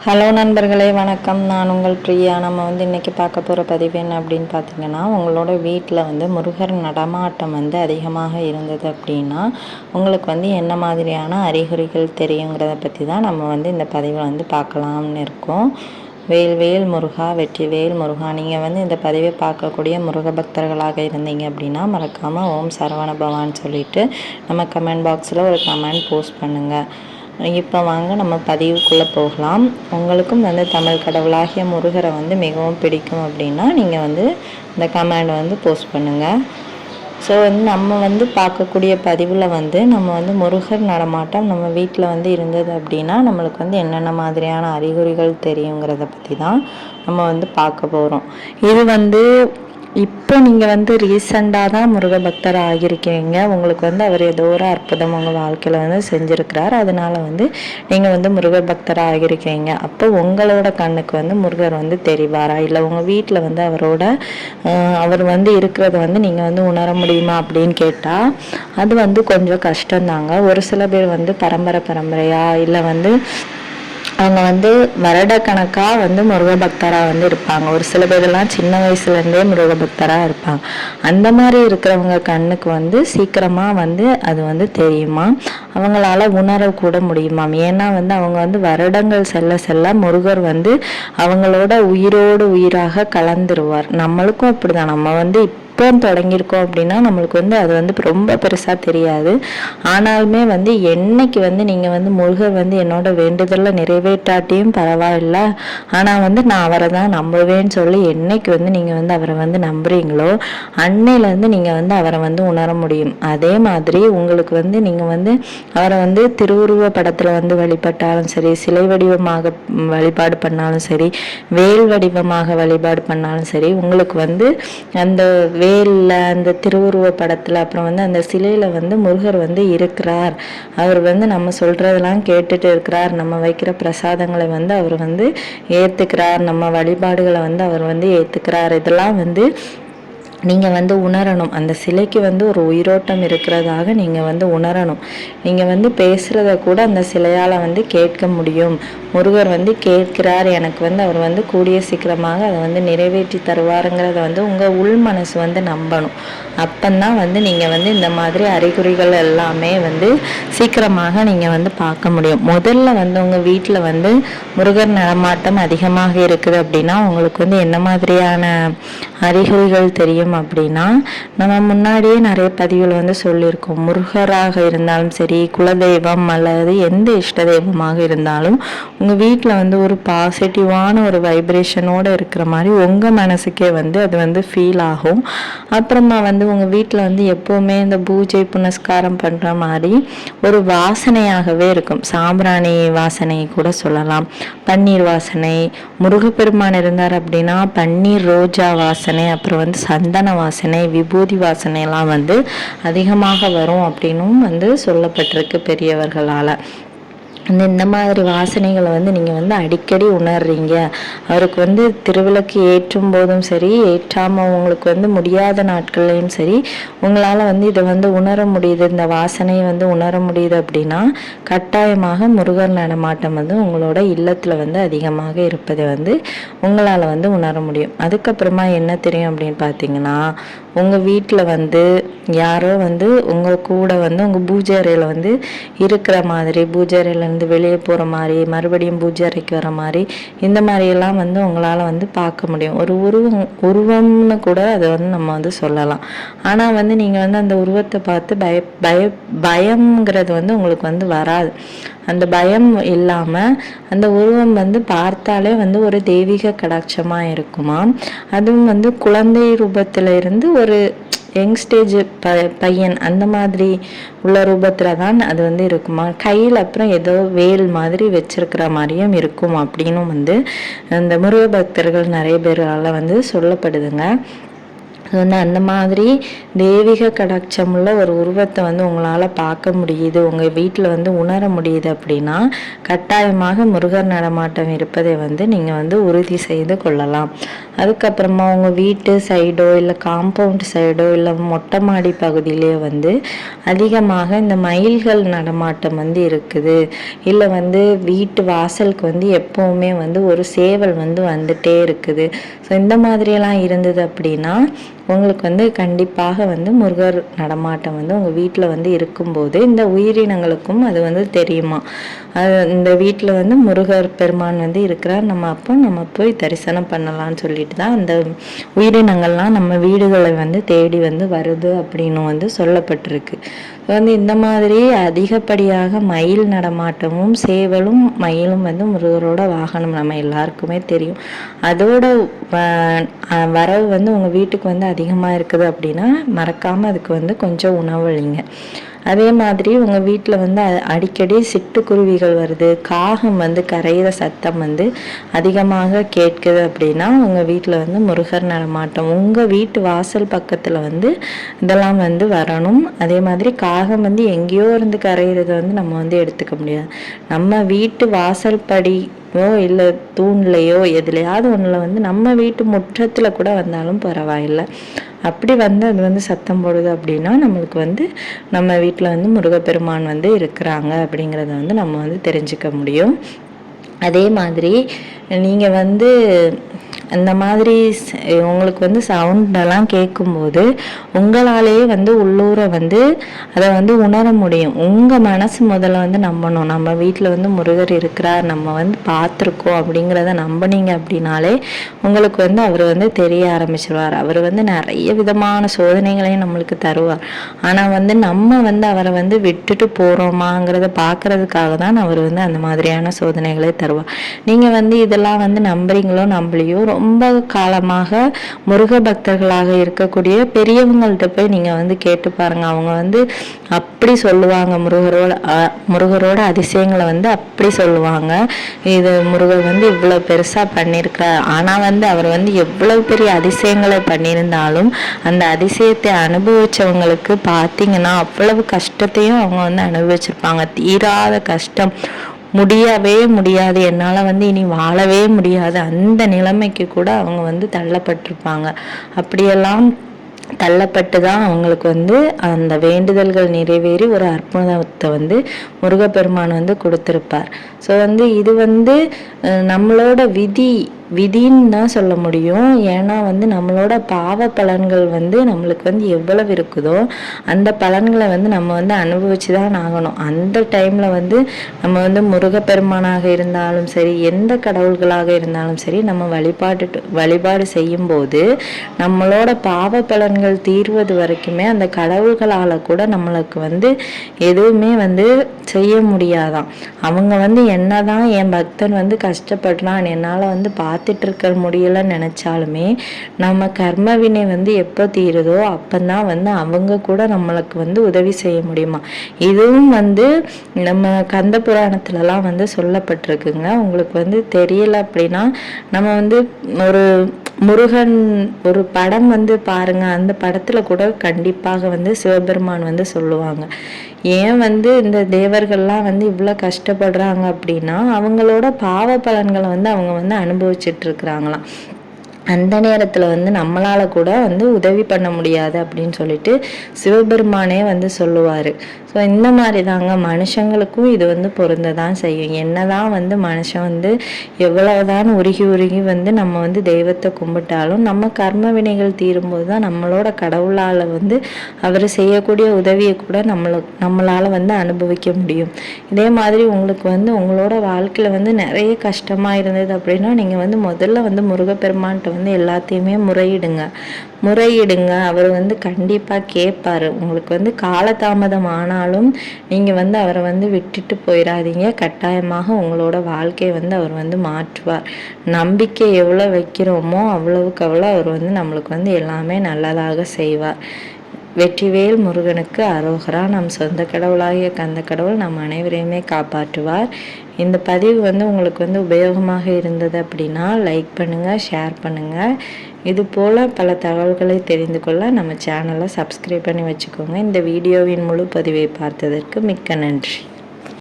Hello நண்பர்களே, வணக்கம். நான் உங்கள் பிரியா. நம்ம இன்றைக்கி பார்க்க போகிற பதிவு என்ன அப்படின்னு பார்த்தீங்கன்னா, உங்களோட வீட்டில் முருகர் நடமாட்டம் அதிகமாக இருந்தது அப்படின்னா உங்களுக்கு என்ன மாதிரியான அறிகுறிகள் தெரியுங்கிறத பற்றி தான் நம்ம இந்த பதிவை பார்க்கலாம்னு இருக்கோம். வேல் வேல் முருகா, வெற்றி வேல் முருகா. நீங்கள் இந்த பதிவை பார்க்கக்கூடிய முருக பக்தர்களாக இருந்தீங்க அப்படின்னா மறக்காமல் ஓம் சரவண பவான்னு சொல்லிவிட்டு நம்ம கமெண்ட் பாக்ஸில் ஒரு கமெண்ட் போஸ்ட் பண்ணுங்கள். இப்போ வாங்க நம்ம பதிவுக்குள்ளே போகலாம். உங்களுக்கும் தமிழ் கடவுளாகிய முருகரை மிகவும் பிடிக்கும் அப்படின்னா நீங்கள் இந்த கமெண்ட் போஸ்ட் பண்ணுங்கள். ஸோ நம்ம பார்க்கக்கூடிய பதிவில் நம்ம முருகர் நடமாட்டம் நம்ம வீட்டில் இருந்தது அப்படின்னா நம்மளுக்கு என்னென்ன மாதிரியான அறிகுறிகள் தெரியுங்கிறத பற்றி தான் நம்ம பார்க்க போகிறோம். இது இப்போ நீங்கள் ரீசெண்டாக தான் முருக பக்தர் ஆகியிருக்கீங்க. உங்களுக்கு அவர் ஏதோ ஒரு அற்புதம் உங்கள் வாழ்க்கையில் செஞ்சுருக்கிறார். அதனால் நீங்கள் முருக பக்தர் ஆகியிருக்கீங்க. அப்போ உங்களோட கண்ணுக்கு முருகர் தெரிவாரா, இல்லை உங்கள் வீட்டில் அவரோட அவர் இருக்கிறத நீங்கள் உணர முடியுமா அப்படின்னு கேட்டால் அது கொஞ்சம் கஷ்டம்தாங்க. ஒரு சில பேர் பரம்பரையாக இல்லை அவங்க வருடக்கணக்காக முருக பக்தராக இருப்பாங்க. ஒரு சில பேரெல்லாம் சின்ன வயசுலேருந்தே முருக பக்தராக இருப்பாங்க. அந்த மாதிரி இருக்கிறவங்க கண்ணுக்கு சீக்கிரமாக அது தெரியுமா, அவங்களால உணரக்கூட முடியுமாம். ஏன்னா அவங்க வருடங்கள் செல்ல செல்ல முருகர் அவங்களோட உயிரோடு உயிராக கலந்துருவார். நம்மளுக்கும் அப்படிதான். நம்ம இப்போ தொடங்கியிருக்கோம் அப்படின்னா நம்மளுக்கு அது ரொம்ப பெருசாக தெரியாது. ஆனாலுமே என்னைக்கு நீங்கள் முருகர் என்னோட வேண்டுதலில் நிறைவேற்றாட்டியும் பரவாயில்ல, ஆனால் நான் அவரை தான் நம்புவேன்னு சொல்லி என்னைக்கு நீங்கள் அவரை நம்புறீங்களோ அன்னையிலேருந்து நீங்கள் அவரை உணர முடியும். அதே மாதிரி உங்களுக்கு நீங்கள் அவரை திருவுருவ படத்தில் வழிபட்டாலும் சரி, சிலை வடிவமாக வழிபாடு பண்ணாலும் சரி, வேல் வடிவமாக வழிபாடு பண்ணாலும் சரி, உங்களுக்கு அந்த வேலில் அந்த திருவுருவ படத்தில் அப்புறம் அந்த சிலையில் முருகர் இருக்கிறார். அவர் நம்ம சொல்கிறதெல்லாம் கேட்டுட்டு இருக்கிறார். நம்ம வைக்கிற பிரசாதங்களை அவர் ஏற்றுக்கிறார். நம்ம வழிபாடுகளை அவர் ஏற்றுக்கிறார். இதெல்லாம் நீங்கள் உணரணும். அந்த சிலைக்கு ஒரு உயிரோட்டம் இருக்கிறதாக நீங்கள் உணரணும். நீங்கள் பேசுகிறத கூட அந்த சிலையால் கேட்க முடியும். முருகர் கேட்கிறார், எனக்கு அவர் கூடிய சீக்கிரமாக அதை நிறைவேற்றி தருவாருங்கிறத உங்கள் உள் மனசு நம்பணும். அப்பந்தான் நீங்கள் இந்த மாதிரி அறிகுறிகள் எல்லாமே சீக்கிரமாக நீங்கள் பார்க்க முடியும். முதல்ல உங்கள் வீட்டில் முருகர் நடமாட்டம் அதிகமாக இருக்குது அப்படின்னா உங்களுக்கு என்ன மாதிரியான அறிகுறிகள் தெரியும் அப்படின்னா, நம்ம முன்னாடியே நிறைய பதிவுகள் சொல்லியிருக்கோம். முருகராக இருந்தாலும் சரி, குலதெய்வம் அல்லது எந்த இஷ்ட தெய்வமாக இருந்தாலும் உங்கள் வீட்டில் ஒரு பாசிட்டிவான ஒரு வைப்ரேஷனோடு இருக்கிற மாதிரி உங்கள் மனசுக்கே அது ஃபீல் ஆகும். அப்புறமா உங்கள் வீட்டில் எப்போவுமே இந்த பூஜை புனஸ்காரம் பண்ணுற மாதிரி ஒரு வாசனையாகவே இருக்கும். சாம்பிராணி வாசனை கூட சொல்லலாம், பன்னீர் வாசனை. முருகப்பெருமான் இருந்தார் அப்படின்னா பன்னீர் ரோஜா வாசனை, அப்புறம் சந்தன வாசனை, விபூதி வாசனை எல்லாம் அதிகமாக வரும் அப்படின்னும் சொல்லப்பட்டிருக்கு பெரியவர்களால். இந்த மாதிரி வாசனைகளை நீங்கள் அடிக்கடி உணர்றீங்க. அவருக்கு திருவிளக்கு ஏற்றும் போதும் சரி, ஏற்றாமல் உங்களுக்கு முடியாத நாட்கள்லையும் சரி, உங்களால் இதை உணர முடியுது, இந்த வாசனையை உணர முடியுது அப்படின்னா கட்டாயமாக முருகர் நடமாட்டம் உங்களோட இல்லத்தில் அதிகமாக இருப்பதை உங்களால் உணர முடியும். அதுக்கப்புறமா என்ன தெரியும் அப்படின்னு பார்த்தீங்கன்னா, உங்கள் வீட்டில் யாரோ உங்கள் கூட உங்கள் பூஜை அறையில் இருக்கிற மாதிரி, பூஜை அறையிலேருந்து வெளியே போகிற மாதிரி, மறுபடியும் பூஜை அறைக்கு வர மாதிரி, இந்த மாதிரியெல்லாம் உங்களால் பார்க்க முடியும். ஒரு உருவம்னு கூட அதை நம்ம சொல்லலாம். ஆனால் நீங்கள் அந்த உருவத்தை பார்த்து பயம்ங்கிறது உங்களுக்கு வராது. அந்த பயம் இல்லாமல் அந்த உருவம் பார்த்தாலே ஒரு தெய்வீக கடாட்சமாக இருக்குமா. அதுவும் குழந்தை ரூபத்தில் இருந்து ஒரு யங்ஸ்டேஜ் பையன் அந்த மாதிரி உள்ள ரூபத்தில் தான் அது இருக்குமா. கையில் அப்புறம் ஏதோ வேல் மாதிரி வச்சிருக்கிற மாதிரியும் இருக்கும் அப்படின்னும் அந்த முருக பக்தர்கள் நிறைய பேரால் சொல்லப்படுதுங்க. வந்து அந்த மாதிரி தெய்வீக கடாட்சமுள்ள ஒரு உருவத்தை வந்து உங்களால் பார்க்க முடியுது, உங்கள் வீட்டில் வந்து உணர முடியுது அப்படின்னா கட்டாயமாக முருகர் நடமாட்டம் இருப்பதை வந்து நீங்கள் வந்து உறுதி செய்து கொள்ளலாம். அதுக்கப்புறமா உங்கள் வீட்டு சைடோ இல்லை காம்பவுண்ட் சைடோ இல்லை மொட்டை மாடி பகுதியிலே வந்து அதிகமாக இந்த மயில்கள் நடமாட்டம் வந்து இருக்குது, இல்லை வந்து வீட்டு வாசலுக்கு வந்து எப்போவுமே வந்து ஒரு சேவல் வந்து வந்துட்டே இருக்குது. ஸோ இந்த மாதிரியெல்லாம் இருந்தது அப்படின்னா உங்களுக்கு வந்து கண்டிப்பாக வந்து முருகர் நடமாட்டம் வந்து உங்கள் வீட்டில் வந்து இருக்கும்போது இந்த உயிரினங்களுக்கும் அது வந்து தெரியுமா, இந்த வீட்டில் வந்து முருகர் பெருமான் வந்து இருக்கிறார், நம்ம போய் தரிசனம் பண்ணலாம்னு சொல்லிட்டு தான் அந்த உயிரினங்கள்லாம் நம்ம வீடுகளை வந்து தேடி வந்து வருது அப்படின்னு வந்து சொல்லப்பட்டிருக்கு. வந்து இந்த மாதிரி அதிகப்படியாக மயில் நடமாட்டமும் சேவலும் மயிலும் வந்து முருகரோட வாகனம், நம்ம எல்லாருக்குமே தெரியும். அதோட வரவு வந்து உங்கள் வீட்டுக்கு வந்து அதிகமாக இருக்குது அப்படின்னா மறக்காமல் அதுக்கு வந்து கொஞ்சம் உணவளிங்க. அதே மாதிரி உங்கள் வீட்டில் வந்து அடிக்கடி சிட்டுக்குருவிகள் வருது, காகம் வந்து கரையிற சத்தம் வந்து அதிகமாக கேட்குது அப்படின்னா உங்கள் வீட்டில் வந்து முருகர் நடமாட்டம், உங்கள் வீட்டு வாசல் பக்கத்தில் வந்து இதெல்லாம் வந்து வரணும். அதே மாதிரி காகம் வந்து எங்கேயோ இருந்து கரையிறதை வந்து நம்ம வந்து எடுத்துக்க முடியாது. நம்ம வீட்டு வாசல் படியோ இல்லை தூண்லையோ எதுலையாவது ஒன்றில் வந்து நம்ம வீட்டு முற்றத்தில் கூட வந்தாலும் பரவாயில்லை, அப்படி வந்து அது வந்து சத்தம் போடுது அப்படின்னா நம்மளுக்கு வந்து நம்ம வீட்டில் வந்து முருகப்பெருமான் வந்து இருக்கிறாங்க அப்படிங்கிறத வந்து நம்ம வந்து தெரிஞ்சுக்க முடியும். அதே மாதிரி நீங்கள் வந்து அந்த மாதிரி உங்களுக்கு வந்து சவுண்டெல்லாம் கேட்கும்போது உங்களாலேயே வந்து உள்ளூர வந்து அதை வந்து உணர முடியும். உங்கள் மனசு முதல்ல வந்து நம்பணும், நம்ம வீட்டில் வந்து முருகர் இருக்கிறார், நம்ம வந்து பார்த்துருக்கோம் அப்படிங்கிறத நம்பினீங்க அப்படின்னாலே உங்களுக்கு வந்து அவர் வந்து தெரிய ஆரம்பிச்சிருவார். அவர் வந்து நிறைய விதமான சோதனைகளையும் நம்மளுக்கு தருவார். ஆனால் வந்து நம்ம வந்து அவரை வந்து விட்டுட்டு போகிறோமாங்கிறத பார்க்கறதுக்காக தான் அவர் வந்து அந்த மாதிரியான சோதனைகளை தருவார். நீங்கள் வந்து இதெல்லாம் வந்து நம்புறீங்களோ நம்பலையோ, ரொம்ப காலமாக முருக பக்தர்களாக இருக்கக்கூடிய பெரியவங்கள்ட்ட போய் நீங்கள் வந்து கேட்டு பாருங்க. அவங்க வந்து அப்படி சொல்லுவாங்க, முருகரோட அதிசயங்களை வந்து அப்படி சொல்லுவாங்க. இது முருகர் வந்து இவ்வளோ பெருசாக பண்ணியிருக்கிறார், ஆனால் வந்து அவர் வந்து எவ்வளவு பெரிய அதிசயங்களை பண்ணியிருந்தாலும் அந்த அதிசயத்தை அனுபவிச்சவங்களுக்கு பார்த்தீங்கன்னா அவ்வளவு கஷ்டத்தையும் அவங்க வந்து அனுபவிச்சிருப்பாங்க. தீராத கஷ்டம், முடியவே முடியாது, என்னால் வந்து இனி வாழவே முடியாது, அந்த நிலைமைக்கு கூட அவங்க வந்து தள்ளப்பட்டிருப்பாங்க. அப்படியெல்லாம் தள்ளப்பட்டு தான் அவங்களுக்கு வந்து அந்த வேண்டுதல்கள் நிறைவேறி ஒரு அற்புதத்தை வந்து முருகப்பெருமான் வந்து கொடுத்துருப்பார். ஸோ வந்து இது வந்து நம்மளோட விதின்னு தான் சொல்ல முடியும். ஏன்னா வந்து நம்மளோட பாவ பலன்கள் வந்து நம்மளுக்கு வந்து எவ்வளவு இருக்குதோ அந்த பலன்களை வந்து நம்ம வந்து அனுபவிச்சு தான் ஆகணும். அந்த டைமில் வந்து நம்ம வந்து முருகப்பெருமானாக இருந்தாலும் சரி, எந்த கடவுள்களாக இருந்தாலும் சரி, நம்ம வழிபாடு செய்யும்போது நம்மளோட பாவ பலன்கள் தீர்வது வரைக்குமே அந்த கடவுள்களால் கூட நம்மளுக்கு வந்து எதுவுமே வந்து செய்ய முடியாதான். அவங்க வந்து என்னதான் என் பக்தன் வந்து கஷ்டப்படுறான், என்னால் வந்து பார்த்துட்டு இருக்க முடியலன்னு நினச்சாலுமே நம்ம கர்ம வினை வந்து எப்போ தீருதோ அப்போதான் வந்து அவங்க கூட நம்மளுக்கு வந்து உதவி செய்ய முடியுமா. இதுவும் வந்து நம்ம கந்த புராணத்துலலாம் வந்து சொல்லப்பட்டிருக்குங்க. உங்களுக்கு வந்து தெரியல அப்படின்னா நம்ம வந்து ஒரு முருகன் ஒரு படம் வந்து பாருங்க, அந்த படத்துல கூட கண்டிப்பாக வந்து சிவபெருமான் வந்து சொல்லுவாங்க, ஏன் வந்து இந்த தேவர்கள்லாம் வந்து இவ்வளோ கஷ்டப்படுறாங்க அப்படின்னா அவங்களோட பாவ பலன்களை வந்து அவங்க வந்து அனுபவிச்சுட்டு இருக்கிறாங்களாம். அந்த நேரத்தில் வந்து நம்மளால் கூட வந்து உதவி பண்ண முடியாது அப்படின்னு சொல்லிட்டு சிவபெருமானே வந்து சொல்லுவார். ஸோ இந்த மாதிரி தாங்க மனுஷங்களுக்கும் இது வந்து பொருந்த தான் செய்யும். என்னதான் வந்து மனுஷன் வந்து எவ்வளவுதான் உருகி வந்து நம்ம வந்து தெய்வத்தை கும்பிட்டாலும் நம்ம கர்ம வினைகள் தீரும்போது தான் நம்மளோட கடவுளால் வந்து அவர் செய்யக்கூடிய உதவியை கூட நம்மளால் வந்து அனுபவிக்க முடியும். இதே மாதிரி உங்களுக்கு வந்து உங்களோட வாழ்க்கையில் வந்து நிறைய கஷ்டமாக இருந்தது அப்படின்னா நீங்கள் வந்து முதல்ல வந்து முருகப்பெருமான்கிட்ட வந்து எல்லாத்தையுமே முறையிடுங்க. அவர் வந்து கண்டிப்பாக கேட்பார். உங்களுக்கு வந்து காலதாமதம் ஆனாலும் நீங்கள் வந்து அவரை வந்து விட்டுட்டு போயிடாதீங்க. கட்டாயமாக உங்களோட வாழ்க்கையை வந்து அவர் வந்து மாற்றுவார். நம்பிக்கை எவ்வளோ வைக்கிறோமோ அவ்வளவுக்கு அவ்வளோ அவர் வந்து நம்மளுக்கு வந்து எல்லாமே நல்லதாக செய்வார். வெற்றிவேல் முருகனுக்கு அரோகரா. நம் சொந்த கடவுளாகிய கந்த கடவுள் நம் அனைவரையுமே காப்பாற்றுவார். இந்த பதிவு உங்களுக்கு உபயோகமாக இருந்தது அப்படின்னா லைக் பண்ணுங்கள், ஷேர் பண்ணுங்கள். இது போல் பல தகவல்களை தெரிந்து கொள்ள நம்ம சேனலை சப்ஸ்கிரைப் பண்ணி வச்சுக்கோங்க. இந்த வீடியோவின் முழு பதிவை பார்த்ததற்கு மிக்க நன்றி.